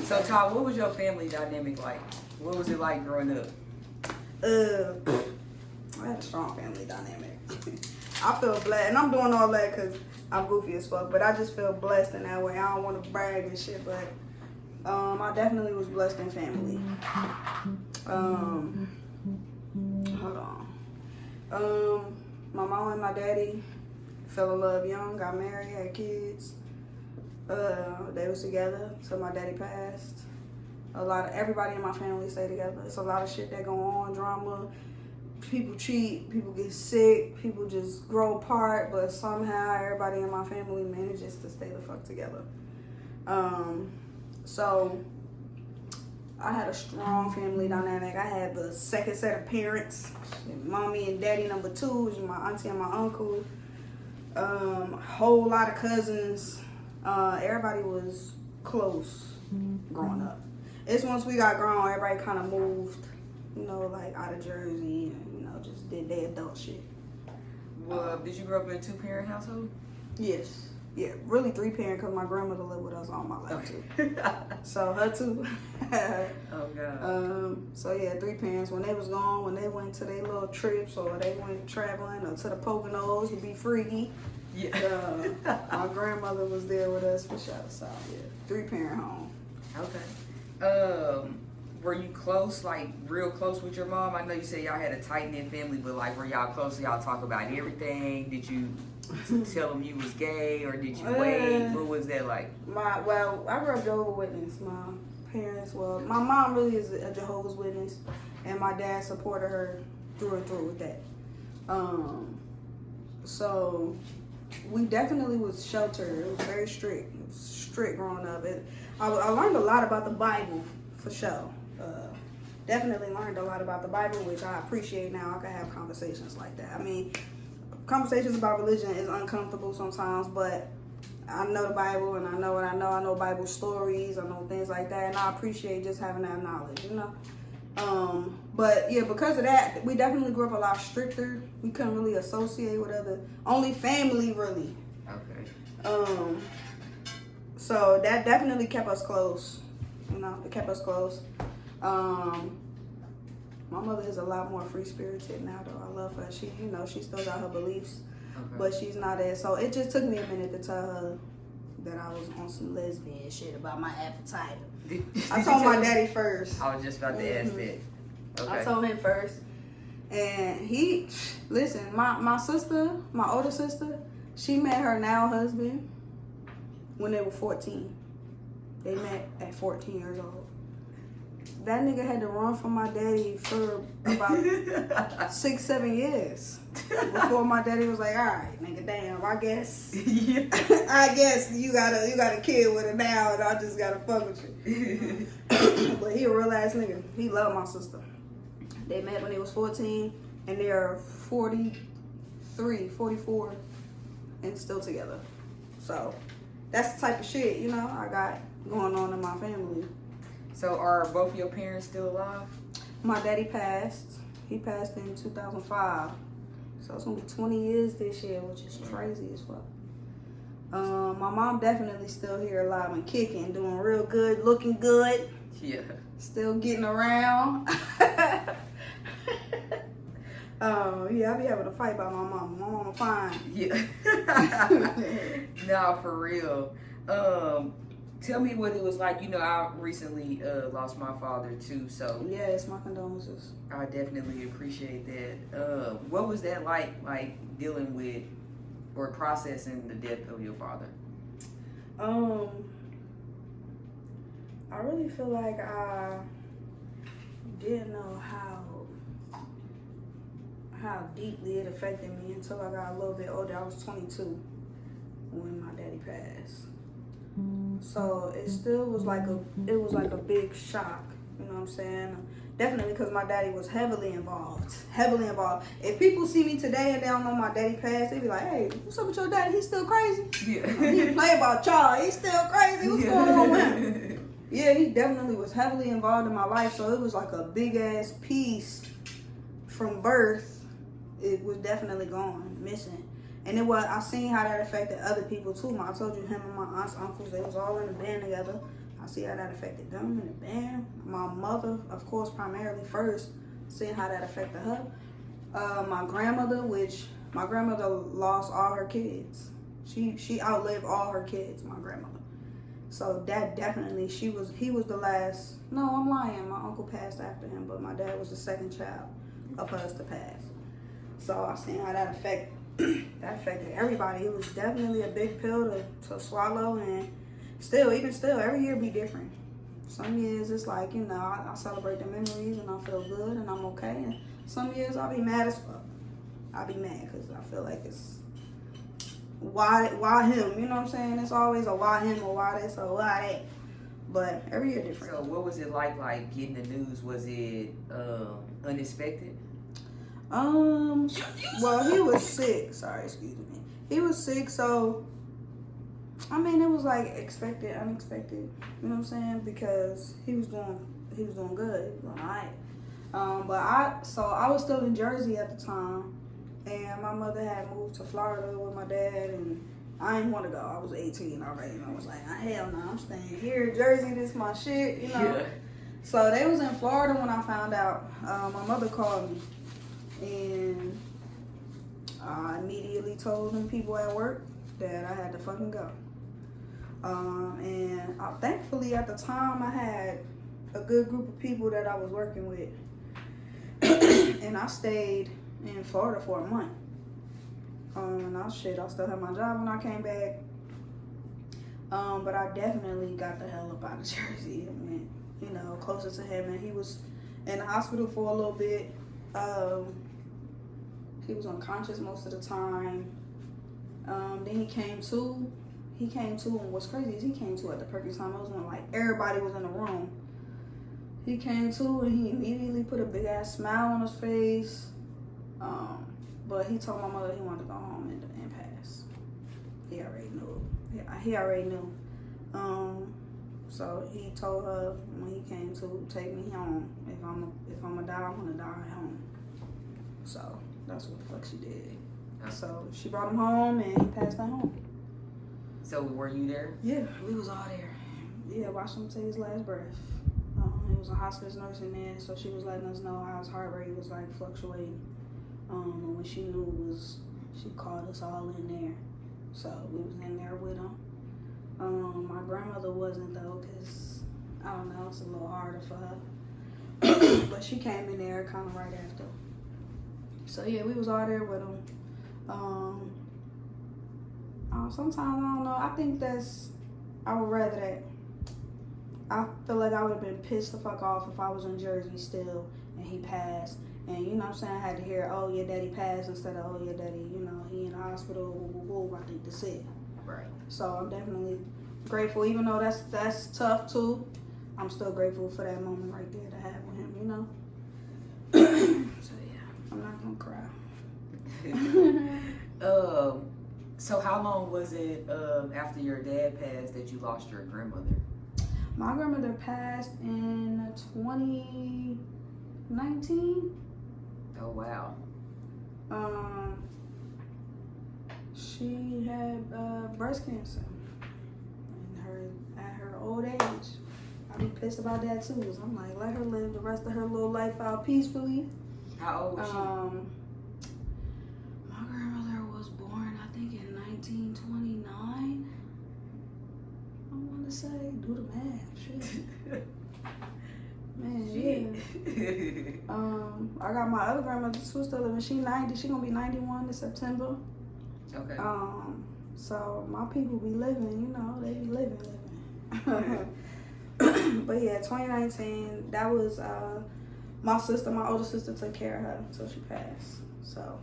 So, Todd, what was your family dynamic like? What was it like growing up? I had a strong family dynamic. I feel blessed, and I'm doing all that because I'm goofy as fuck, but I just feel blessed in that way. I don't want to brag and shit, but I definitely was blessed in family. Hold on. My mom and my daddy fell in love young, got married, had kids. They was together till my daddy passed. Everybody in my family stay together. It's a lot of shit that go on, drama. People cheat, people get sick, people just grow apart, but somehow everybody in my family manages to stay the fuck together. So I had a strong family dynamic. I had the second set of parents, mommy and daddy number 2, which is my auntie and my uncle. Whole lot of cousins. Everybody was close growing up. It's once we got grown, everybody kind of moved, like out of Jersey and, just did their adult shit. Well, did you grow up in a 2-parent household? Yes. Yeah, really 3-parent because my grandmother lived with us all my life too. So her too. Oh God. So yeah, 3 parents. When they was gone, when they went to their little trips or they went traveling or to the Poconos to be freaky. Yeah. My grandmother was there with us for sure. So yeah, 3-parent home. Okay. Were you close, like real close with your mom? I know you said y'all had a tight-knit family, but like were y'all close? Y'all talk about everything? Did you tell them you was gay or did you wait? What was that like? I grew up Jehovah's Witness. My parents, my mom really is a Jehovah's Witness, and my dad supported her through and through with that. So we definitely was sheltered. It was very strict. It was strict growing up. I learned a lot about the Bible for sure. Definitely learned a lot about the Bible, which I appreciate now. I can have conversations like that. I mean, conversations about religion is uncomfortable sometimes, but I know the Bible and I know what I know. I know Bible stories. I know things like that, and I appreciate just having that knowledge, But yeah, because of that, we definitely grew up a lot stricter. We couldn't really associate with only family really. Okay. So that definitely kept us close. It kept us close. My mother is a lot more free-spirited now, though. I love her. She, she still got her beliefs, but she's not as. So it just took me a minute to tell her that I was on some lesbian shit about my appetite. I told my daddy first. I was just about to ask that. Okay. I told him first, and listen. My sister, my older sister, she met her now husband when they were 14. They met at 14 years old. That nigga had to run from my daddy for about 6-7 years before my daddy was like, all right, nigga, damn, I guess I guess you got a kid with her now and I just gotta fuck with you. But he a real ass nigga. He loved my sister. They met when they was 14 and they're 43, 44 and still together. So that's the type of shit, I got going on in my family. So are both your parents still alive? My daddy passed. He passed in 2005. So it's gonna be 20 years this year, which is crazy as fuck. My mom definitely still here alive and kicking, doing real good, looking good. Yeah. Still getting around. Yeah, I be having a fight about my mom. My mama fine. Yeah. Nah, for real. Tell me what it was like. I recently lost my father too, so yes, my condolences. I definitely appreciate that. What was that like dealing with or processing the death of your father? I really feel like I didn't know how deeply it affected me until I got a little bit older. I was 22 when my daddy passed. So it still was like a big shock, you know what I'm saying? Definitely because my daddy was heavily involved. If people see me today and they don't know my daddy passed, they be like, hey, what's up with your daddy? He's still crazy? Yeah. He play about y'all. He's still crazy. What's going on with him? Yeah, he definitely was heavily involved in my life. So it was like a big ass piece from birth. It was definitely gone, missing. And I seen how that affected other people too. I told you, him and my aunts, uncles, they was all in the band together. I see how that affected them in the band. My mother, of course, primarily first, seeing how that affected her. My grandmother, my grandmother lost all her kids. She outlived all her kids, my grandmother. So that definitely, he was the last. No, I'm lying. My uncle passed after him, but my dad was the second child of hers to pass. So I seen how that affected everybody. It was definitely a big pill to swallow, and even still, every year be different. Some years it's like, I celebrate the memories and I feel good and I'm okay. And some years I'll be mad as fuck. I'll be mad because I feel like it's why him? You know what I'm saying? It's always a why him or why this or why that. But every year different. So what was it like getting the news? Was it unexpected? Well, he was sick. Sorry, excuse me. He was sick, so I mean, it was like expected, unexpected. You know what I'm saying? Because he was doing good. He was doing alright. But I was still in Jersey at the time, and my mother had moved to Florida with my dad, and I didn't want to go. I was 18 already, and I was like, hell no, I'm staying here in Jersey. This is my shit, Yeah. So they was in Florida when I found out. My mother called me, and I immediately told them people at work that I had to fucking go. And thankfully at the time I had a good group of people that I was working with. And I stayed in Florida for a month. And I still had my job when I came back. But I definitely got the hell up out of Jersey. I mean, closer to him. And he was in the hospital for a little bit. He was unconscious most of the time. Then he came to. And what's crazy is he came to at the perfect time. It was when everybody was in the room. He came to and he immediately put a big ass smile on his face. But he told my mother he wanted to go home and pass. He already knew. He already knew. So he told her when he came to take me home. If I'm gonna die, I'm gonna die at home. So that's what the fuck she did. So she brought him home and he passed at home. So were you there? Yeah, we was all there. Yeah, watched him take his last breath. It was a hospice nurse in there, so she was letting us know how his heart rate was fluctuating. And when she knew she called us all in there. So we was in there with him. My grandmother wasn't though, cause I don't know, it's a little harder for her. But she came in there kind of right after. So yeah, we was all there with him. Sometimes I don't know. I think I would rather that. I feel like I would have been pissed the fuck off if I was in Jersey still and he passed. And you know what I'm saying? I had to hear, oh, your daddy passed instead of, oh, your daddy, he in the hospital. Woo. I think that's it. Right. So I'm definitely grateful, even though that's tough too. I'm still grateful for that moment right there to have with him, So yeah, I'm not gonna cry. So how long was it after your dad passed that you lost your grandmother? My grandmother passed in 2019. Oh wow. She had breast cancer at her old age. I'd be pissed about that too. Cause I'm like, let her live the rest of her little life out peacefully. How old was she? My grandmother was born, I think, in 1929. I want to say, do the math. Shit. Man, yeah. I got my other grandmother too still living. She 90. She gonna be 91 in September. Okay. So my people be living, they be living. But yeah, 2019, that was my older sister took care of her until she passed. So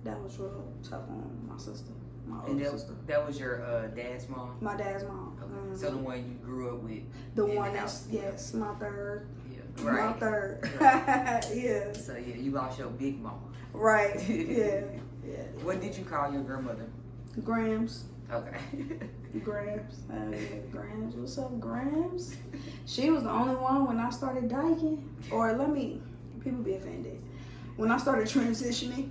that was real tough on my sister, my older sister. That was your dad's mom? My dad's mom. Okay. Mm-hmm. So the one you grew up with? The one that's, yes, my third. Yeah. Right. My third. Right. Yeah. So yeah, you lost your big mama. Right. Yeah. What did you call your grandmother? Grams. Okay. Grams. Yeah, Grams. What's up, Grams? She was the only one when I started dyking. Or people be offended. When I started transitioning.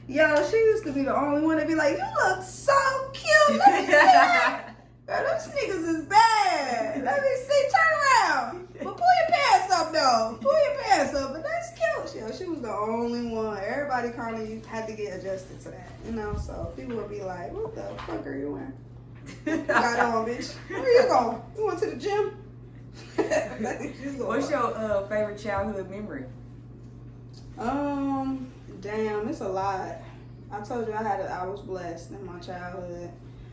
Yo, she used to be the only one to be like, you look so cute. Let me see that. Girl, them sneakers is bad. Let me see. Turn around. But pull your pants up, though. Pull your pants up. But that's cute. Yo, she was the only one. Everybody kind of had to get adjusted to that, you know? So people would be like, what the fuck are you wearing? You got on, bitch. Where you going? You went to the gym? What's your favorite childhood memory? Damn, it's a lot. I told you I was blessed in my childhood.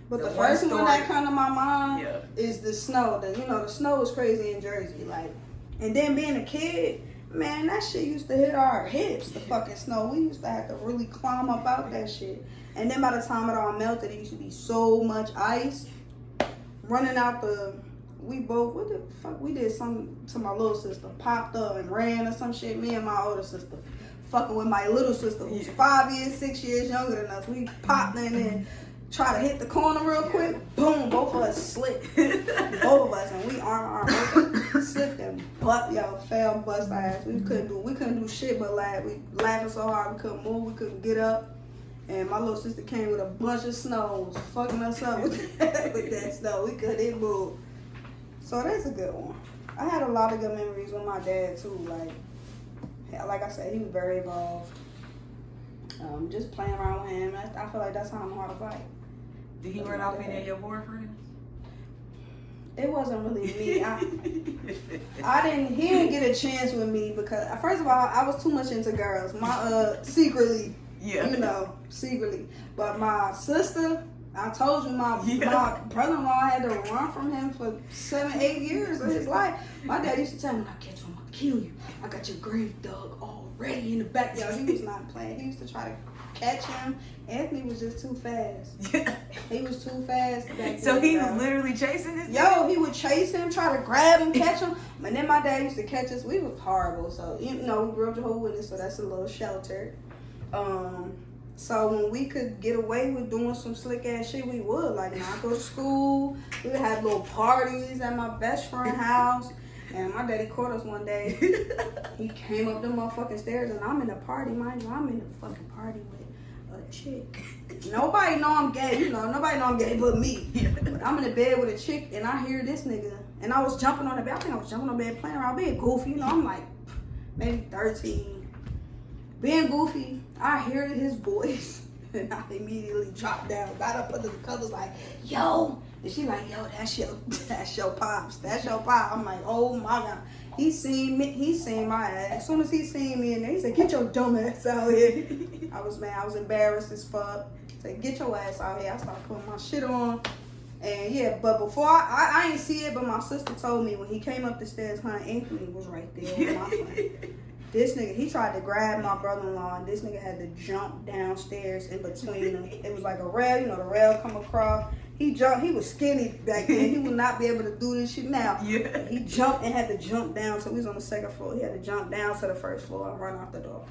But the one first one story- that come to my mind Yeah. is the snow. The snow was crazy in Jersey. Like, and then being a kid, man, that shit used to hit our hips, the fucking snow. We used to have to really climb up out that shit. And then by the time it all melted, it used to be so much ice. Running out we did something to my little sister. Popped up and ran or some shit. Me and my older sister fucking with my little sister who's 5 years, 6 years younger than us. We popped in and try to hit the corner real quick. Boom, both of us slipped. Both of us, and we arm slipped and fell, bust our ass. We couldn't do shit but laugh. We laughing so hard we couldn't move, we couldn't get up. And my little sister came with a bunch of snow, was fucking us up with that snow. We couldn't move. So that's a good one. I had a lot of good memories with my dad too. Like I said, he was very involved. Just playing around with him. I feel like that's how I know how to fight. Did he run off any of your boyfriends? It wasn't really me. He didn't get a chance with me because first of all, I was too much into girls. Secretly. Yeah. Secretly. But my sister, I told you, my brother-in-law had to run from him for 7, 8 years of his life. My dad used to tell me, when I catch you, I'm going to kill you. I got your grave dug already in the backyard. He was not playing. He used to try to catch him. Anthony was just too fast. He was too fast back So then, he was literally chasing this he would chase him, try to grab him, catch him. And then my dad used to catch us. We was horrible. So, we grew up Jehovah's Witness, so that's a little sheltered. So when we could get away with doing some slick ass shit, we would. Like, not go to school. We would have little parties at my best friend's house. And my daddy caught us one day. He came up the motherfucking stairs, and I'm in the party, mind you. I'm in the fucking party with a chick. Nobody know I'm gay, nobody know I'm gay but me. But I'm in the bed with a chick, and I hear this nigga. And I was jumping on the bed. I think I was jumping on the bed playing around, being goofy. I'm like maybe 13. Being goofy, I heard his voice, and I immediately dropped down, got up under the covers like, yo. And she like, yo, that's your pops. That's your pop. I'm like, oh my God. He seen my ass. As soon as he seen me in there, he said, get your dumb ass out here. I was mad. I was embarrassed as fuck. He said, get your ass out here. I started putting my shit on. And but before I ain't see it, but my sister told me when he came up the stairs, Anthony was right there with my friend. This nigga, he tried to grab my brother-in-law, and this nigga had to jump downstairs in between them. It was like a rail, the rail come across. He jumped. He was skinny back then. He would not be able to do this shit now. Yeah. He jumped and had to jump down. So we was on the second floor. He had to jump down to the first floor and run out the door.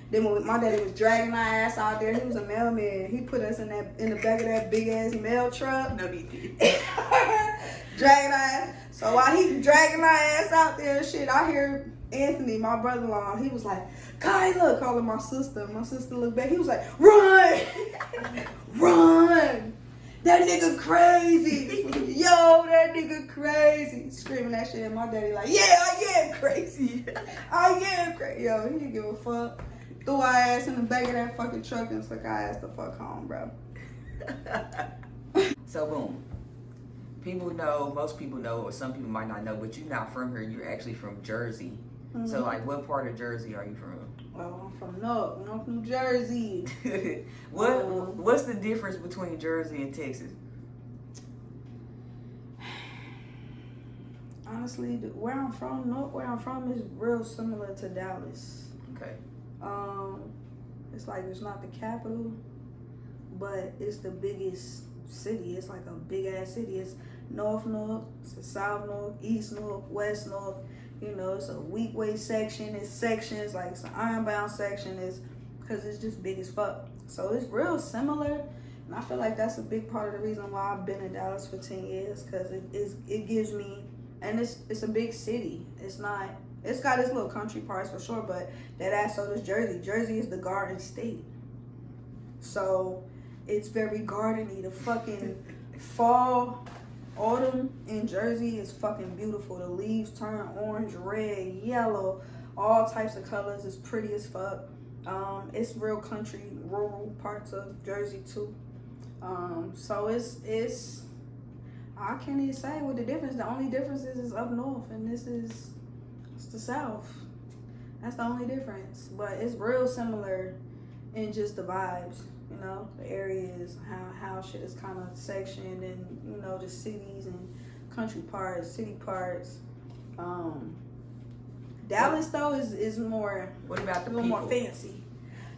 Then when my daddy was dragging our ass out there, he was a mailman. He put us in the back of that big ass mail truck. No, he did. Dragging our ass. So while he dragging our ass out there and shit, I hear Anthony, my brother-in-law, he was like, Kyla, calling my sister. My sister looked back. He was like, run! Run! That nigga crazy. Yo, that nigga crazy. Screaming that shit. And my daddy like, yeah, I am crazy. I am crazy. Yo, he didn't give a fuck. Threw our ass in the back of that fucking truck and took our ass the fuck home, bro. So, boom. Most people know, or some people might not know, but you're not from here. You're actually from Jersey. Mm-hmm. So, what part of Jersey are you from? Well, I'm from North New Jersey. What's the difference between Jersey and Texas? Honestly, where I'm from is real similar to Dallas. Okay. It's like it's not the capital, but it's the biggest city. It's like a big ass city. It's north, it's south, east, west, it's a weak-way section. It's sections, like it's an ironbound section. It's because it's just big as fuck. So it's real similar. And I feel like that's a big part of the reason why I've been in Dallas for 10 years. Because it gives me, and it's a big city. It's got its little country parts for sure, but that ass so does Jersey. Jersey is the Garden State. So it's very gardeny. The fucking fall, autumn in Jersey is fucking beautiful. The leaves turn orange, red, yellow, all types of colors. It's pretty as fuck. It's real country, rural parts of Jersey too. So it's I can't even say what the difference. The only difference is up north, and it's the south. That's the only difference. But it's real similar in just the vibes, you know, the areas, how shit is kind of sectioned, and you know, the cities and country parts, city parts. Dallas though is more. What about the a little people? more fancy.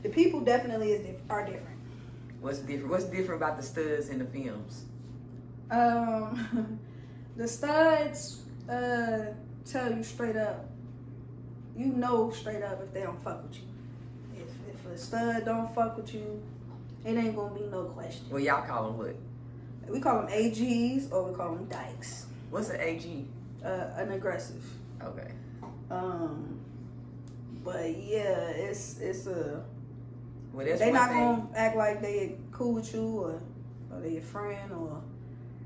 The people definitely are different. What's different? What's different about the studs in the films? The studs tell you straight up. You know straight up if they don't fuck with you. If a stud don't fuck with you, it ain't gonna be no question. Well, y'all call them what? We call them AGs or we call them dykes. What's an AG? An aggressive. Okay. But yeah, it's a. Well, that's they one not thing. gonna act like they cool with you or they your friend, or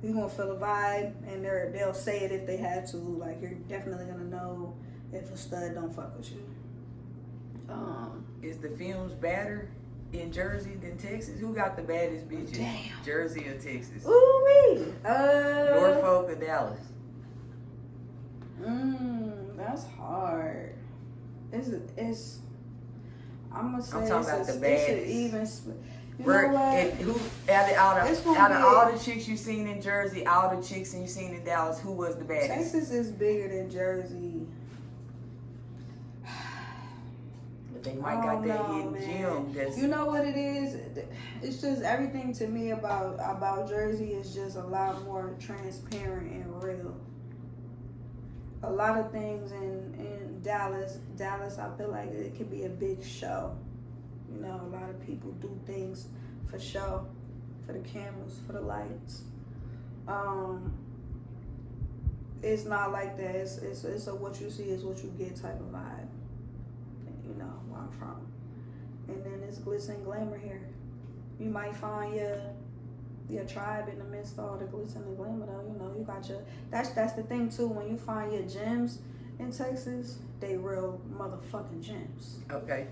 you gonna feel a vibe, and they'll say it if they had to. Like, you're definitely gonna know if a stud don't fuck with you. Is the films badder in Jersey than Texas? Who got the baddest bitches? Damn. Jersey or Texas? Ooh-wee. Norfolk or Dallas? That's hard. It's I'm gonna say I'm talking about the it's baddest. an even split. You Where, know what? It's gonna out of be all the chicks you seen in Jersey, all the chicks you seen in Dallas, who was the baddest? Texas is bigger than Jersey. But they might got that hidden man. gem. That's You know what it is? It's just everything to me about Jersey is just a lot more transparent and real. A lot of things in Dallas, I feel like it could be a big show. You know, a lot of people do things for show, for the cameras, for the lights. It's not like that. It's a what you see is what you get type of vibe. You know where I'm from, and then it's glitz and glamour here. You might find your tribe in the midst of all the glitz and the glamour, though. You know, you got your that's the thing too. When you find your gems in Texas, they real motherfucking gems. okay.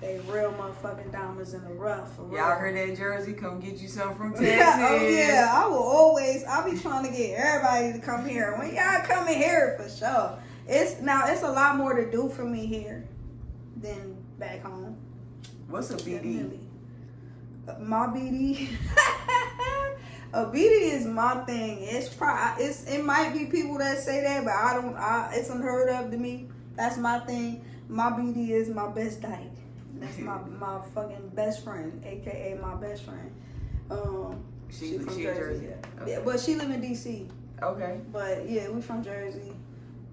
They real motherfucking diamonds in the rough. For real. Y'all heard that Jersey? Come get you some from Texas. Oh yeah, I'll be trying to get everybody to come here. When y'all coming here for sure. It's a lot more to do for me here than back home. What's a BD? Definitely. My BD. A BD is my thing. It might be people that say that, but it's unheard of to me. That's my thing. My BD is my best dyke. That's my fucking best friend, aka my best friend. She from Jersey. Okay. Yeah, but she live in DC. Okay. But yeah, we from Jersey.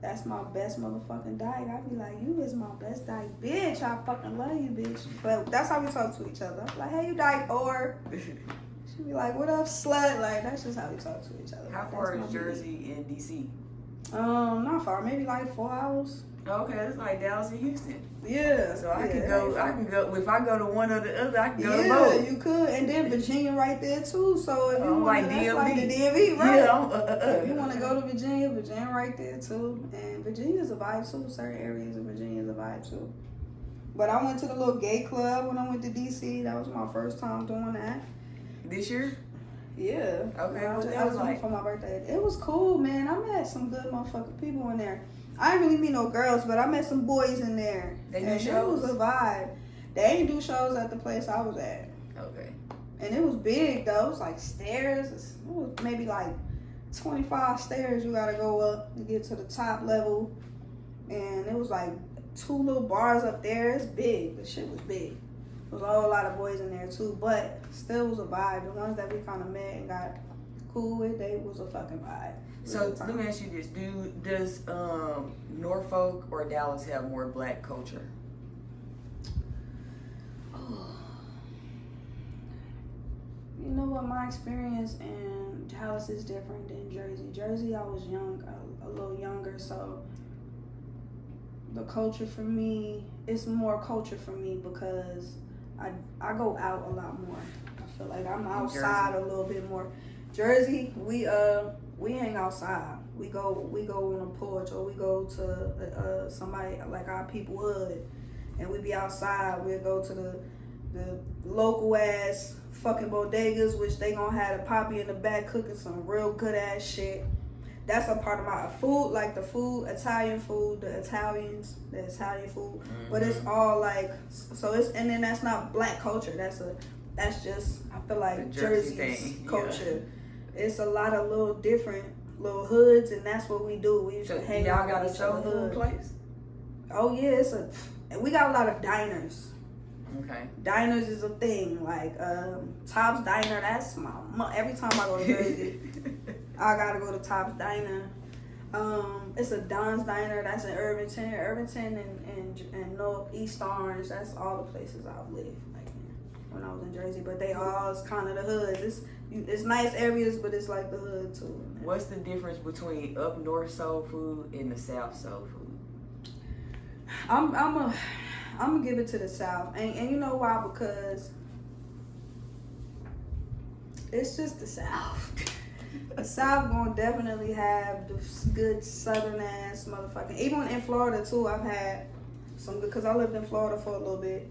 That's my best motherfucking dyke. I be like, you is my best dyke, bitch. I fucking love you, bitch. But that's how we talk to each other. I'm like, hey, you dyke, or she be like, what up, slut? Like, that's just how we talk to each other. How far is Jersey and DC? Not far. Maybe like 4 hours. Okay, it's like Dallas and Houston. Yeah. So I can yeah, go. If I go to one or the other, I can go to Yeah, both. you could, and then Virginia right there too. So if you want like to, that's DMV. like the DMV, right? Yeah. If you want to go to Virginia right there too. And Virginia's a vibe too. Certain areas of Virginia is a vibe too. But I went to the little gay club when I went to DC. That was my first time doing that. This year? Yeah. Okay, I what that was like? for my birthday. It was cool, man. I met some good motherfucking people in there. I didn't really meet no girls, but I met some boys in there. They do and shows? It was a vibe. They ain't do shows at the place I was at. Okay. And it was big though. It was like stairs. It was maybe like 25 stairs you gotta go up to get to the top level. And it was like 2 little bars up there. It's big. The shit was big. There was a whole lot of boys in there too, but still was a vibe. The ones that we kind of met and got cool with, they was a fucking vibe. So let me ask you this: does Norfolk or Dallas have more black culture? You know what? My experience in Dallas is different than Jersey. Jersey, I was young, a little younger, so the culture for me, it's more culture for me because I go out a lot more. I feel like I'm outside a little bit more. Jersey, we hang outside. We go on a porch, or we go to somebody like our people hood, and we be outside. We'll go to the local ass fucking bodegas, which they gonna have a poppy in the back cooking some real good ass shit. That's a part of my food, like the food, Italian food, the Italian food. But it's all like, so it's, and then that's not black culture. That's just, I feel like Jersey's culture. Yeah. It's a lot of little different little hoods, and that's what we do. We used to hang out. Y'all got a soul food place? Oh yeah, and we got a lot of diners. Okay. Diners is a thing. Like Top's Diner, that's every time I go to Jersey, I gotta go to Top's Diner. It's a Don's Diner that's in Irvington and Northeast Orange. That's all the places I've lived like when I was in Jersey. But they all is kind of the hoods. It's nice areas, but it's like the hood too. What's the difference between up north soul food and the south soul food? I'm gonna give it to the South, and you know why? Because it's just the South. The South gonna definitely have the good Southern ass motherfucking. Even in Florida too, I've had some good, because I lived in Florida for a little bit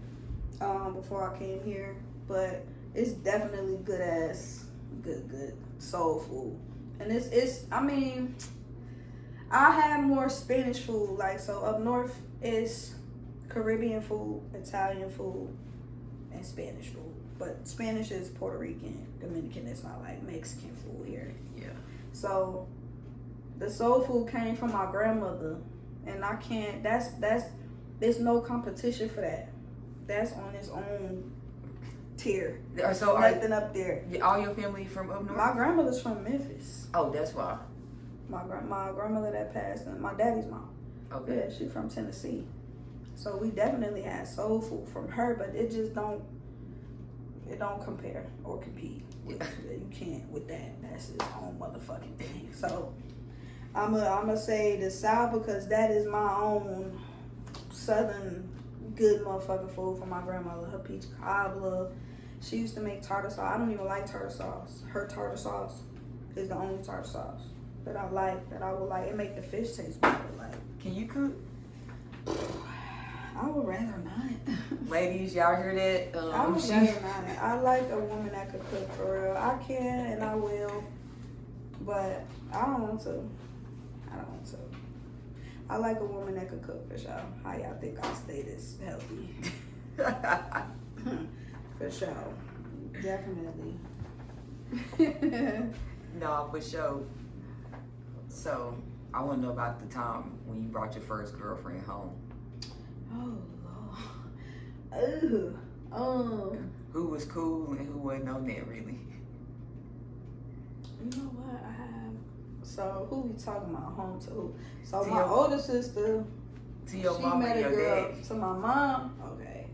before I came here. But it's definitely good ass, good soul food, and it's. I mean, I have more Spanish food, like so up north is Caribbean food, Italian food, and Spanish food. But Spanish is Puerto Rican. Dominican is not like Mexican food here. Yeah. So the soul food came from my grandmother, and I can't. There's no competition for that. That's on its own tier. So nothing up there. All your family from up north? My grandmother's from Memphis. Oh, that's why. My grandmother that passed, and my daddy's mom. Okay. Yeah, she's from Tennessee. So we definitely had soul food from her, but it just don't compare or compete. You can't with that. That's its own motherfucking thing. So I'm gonna say the South, because that is my own Southern good motherfucking food from my grandmother. Her peach cobbler. She used to make tartar sauce. I don't even like tartar sauce. Her tartar sauce is the only tartar sauce that I like, that I would like. It make the fish taste better. Like, can you cook? I would rather not. Ladies, y'all hear that? I would rather not. I like a woman that could cook for real. I can and I will, but I don't want to. I like a woman that could cook for sure. How y'all think I stay this healthy? For sure. Definitely. No, for sure. So, I want to know about the time when you brought your first girlfriend home. Oh, Lord. Who was cool and who wasn't on that, really? You know what? So, who we talking about? Home to who? So, my older sister, to your she mom met and a your girl. dad. To my mom? Okay.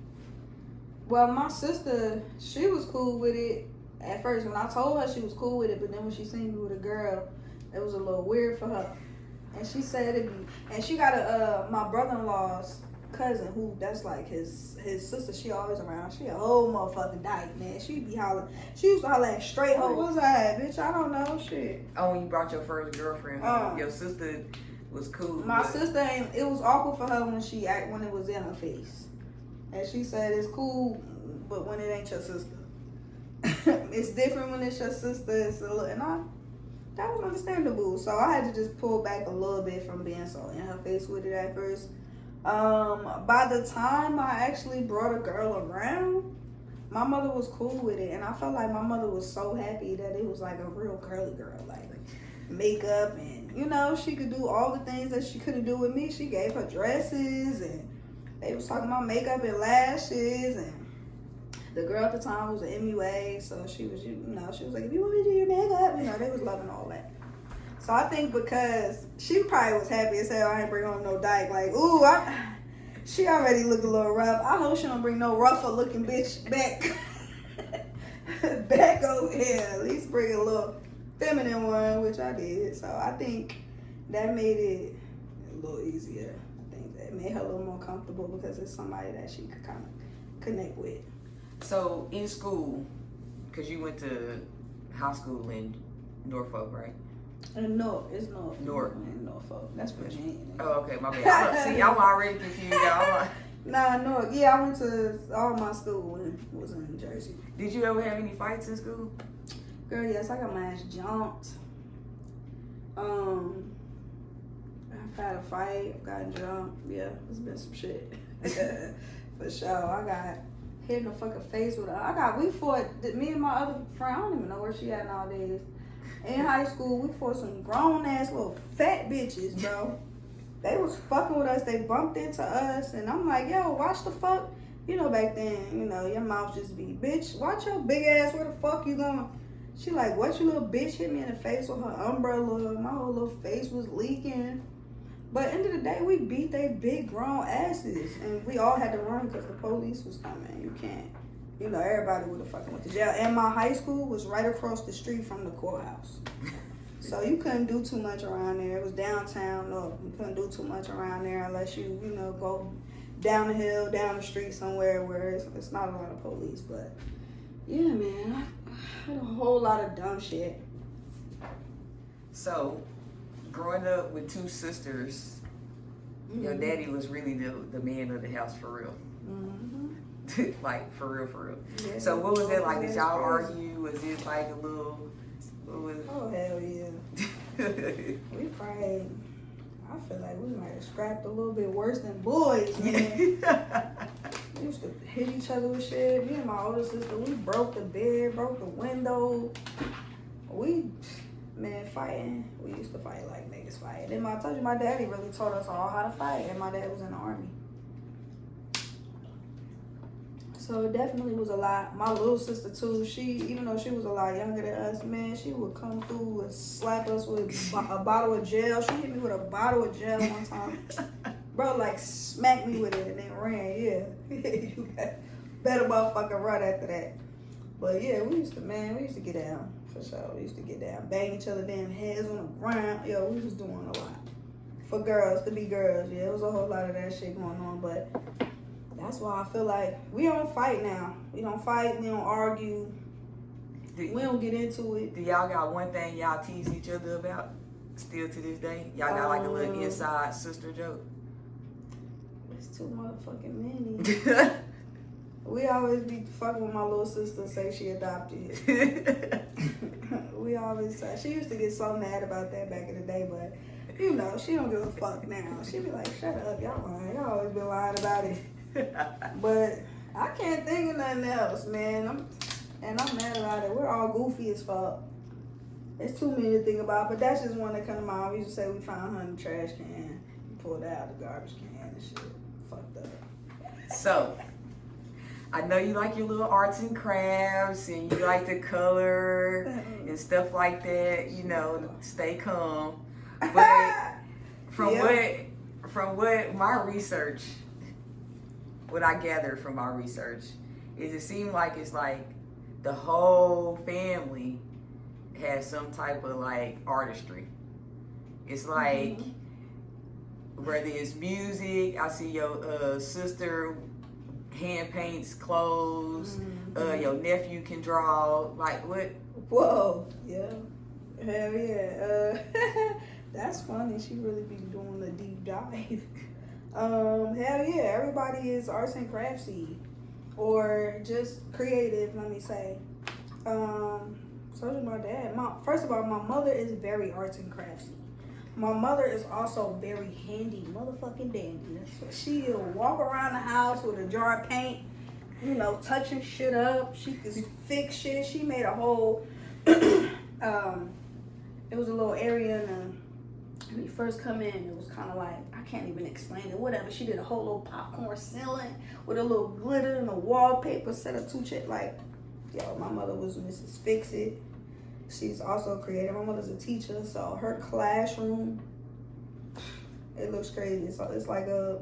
Well, my sister, she was cool with it at first. When I told her, she was cool with it, but then when she seen me with a girl, it was a little weird for her. And she said it be, and she got my brother-in-law's cousin, who that's like his sister. She always around. She a whole motherfucking dyke, man. She be hollering. She used to holler at straight hoe. What's that, bitch? I don't know shit. Oh, when you brought your first girlfriend home, your sister was cool. My sister ain't. It was awkward for her when when it was in her face, and she said it's cool, but when it ain't your sister, it's different when it's your sister. It's a little, and that was understandable. So I had to just pull back a little bit from being so in her face with it at first. By the time I actually brought a girl around, my mother was cool with it, and I felt like my mother was so happy that it was like a real girly girl, like makeup, and she could do all the things that she couldn't do with me. She gave her dresses, and they was talking about makeup and lashes, and the girl at the time was an MUA, so she was, she was like, if you want me to do your makeup, they was loving all that. So I think because she probably was happy as hell I ain't bring home no dyke. Like, ooh, she already look a little rough. I hope she don't bring no rougher looking bitch back over here. At least bring a little feminine one, which I did. So I think that made it a little easier. I think that made her a little more comfortable because it's somebody that she could kind of connect with. So in school, cause you went to high school in Norfolk, right? And no, it's North. North. In Norfolk. That's Virginia. Oh, okay, my bad. See, I'm already confused. Y'all. Nah, no. Yeah, I went to all my school was in Jersey. Did you ever have any fights in school? Girl, yes, I got my ass jumped. I've had a fight, I've gotten jumped. Yeah, it's been some shit. For sure. I got hit in the fucking face with we fought, me and my other friend, I don't even know where she at nowadays. In high school, we fought some grown ass little fat bitches, bro. They was fucking with us, they bumped into us, and I'm like, yo, watch the fuck. You know, back then, you know, your mouth just be, bitch, watch your big ass, where the fuck you going? She like, what, you little bitch? Hit me in the face with her umbrella. My whole little face was leaking. But end of the day, we beat they big grown asses. And we all had to run because the police was coming. You can't. You know, everybody would have fucking went to jail. And my high school was right across the street from the courthouse. So you couldn't do too much around there. It was downtown. No, you couldn't do too much around there unless you know, go down the hill, down the street somewhere where it's not a lot of police. But yeah, man, I had a whole lot of dumb shit. So, growing up with two sisters, your daddy was really the man of the house for real. Mm-hmm. Like, for real. Yeah, so, what was that like? Did y'all argue? Was it like a little... Oh, hell yeah. We probably... I feel like we might have scrapped a little bit worse than boys, man. We used to hit each other with shit. Me and my older sister, we broke the bed, broke the window. Fighting. We used to fight like niggas fight. Then I told you, my daddy really taught us all how to fight, and my dad was in the army. So it definitely was a lot. My little sister too, even though she was a lot younger than us, man, she would come through and slap us with a bottle of gel. She hit me with a bottle of gel one time. Bro, like, smacked me with it and then ran, yeah. You better motherfucker run after that. But yeah, we used to get down, for sure. We used to get down, bang each other damn heads on the ground. Yo, we was doing a lot. For girls, to be girls, yeah, it was a whole lot of that shit going on, but that's why I feel like we don't fight now. We don't fight, we don't argue. We don't get into it. Do y'all got one thing y'all tease each other about still to this day? Y'all got like a little inside sister joke? It's too motherfucking many. We always be fucking with my little sister, say she adopted. We always say, she used to get so mad about that back in the day, but you know, she don't give a fuck now. She be like, shut up, y'all lying. Y'all always been lying about it. But I can't think of nothing else, man. I'm mad about it. We're all goofy as fuck. There's too many to think about, but that's just one that come to mind. We used to say we found her in the trash can. We pulled it out of the garbage can and shit. Fucked up. So, I know you like your little arts and crafts and you like to color and stuff like that, you know, stay calm. But from what my research, what I gathered from my research, is it seemed like it's like the whole family has some type of like artistry. It's like, whether it's music, I see your sister hand paints clothes, your nephew can draw, like what? Whoa, yeah. Hell yeah. That's funny. She really be doing a deep dive. Hell yeah. Everybody is arts and craftsy or just creative, let me say. So is my dad. First of all, my mother is very arts and craftsy. My mother is also very handy, motherfucking dandy. So she'll walk around the house with a jar of paint, you know, touching shit up. She could fix shit. She made a whole, it was a little area when you first come in, it was kind of like, I can't even explain it, whatever. She did a whole little popcorn ceiling with a little glitter and a wallpaper, set up two shit like, yo, my mother was Mrs. Fix-It. She's also creative. My mother's a teacher, so her classroom, it looks crazy. So it's like a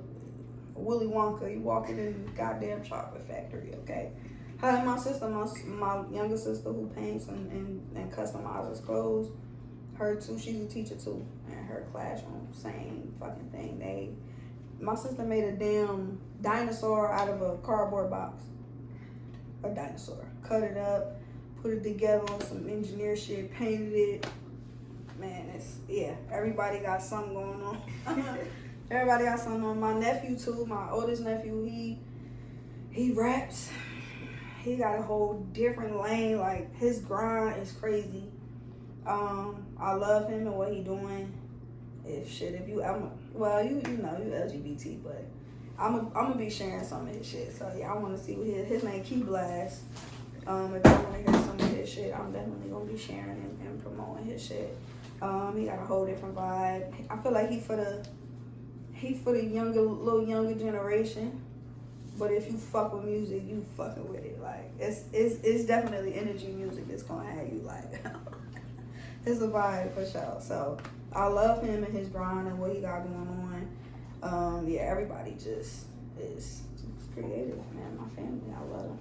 Willy Wonka. You walking in the goddamn chocolate factory, okay? Her and my sister, my younger sister who paints and customizes clothes, her too, she's a teacher too. And her classroom, same fucking thing. My sister made a damn dinosaur out of a cardboard box. a dinosaur. Cut it up, put it together on some engineer shit, painted it. Man, everybody got something going on. Everybody got something on. My nephew too, my oldest nephew, he raps. He got a whole different lane. Like, his grind is crazy. I love him and what he doing. If you know you LGBT, but I'm gonna be sharing some of his shit. So yeah, I want to see what his name Key Blast. If I want to hear some of his shit, I'm definitely gonna be sharing and promoting his shit. He got a whole different vibe. I feel like he for the little younger generation. But if you fuck with music, you fucking with it. Like, it's definitely energy music that's gonna have you like. It's a vibe for sure. So I love him and his grind and what he got going on. Everybody just is creative, man. My family, I love them.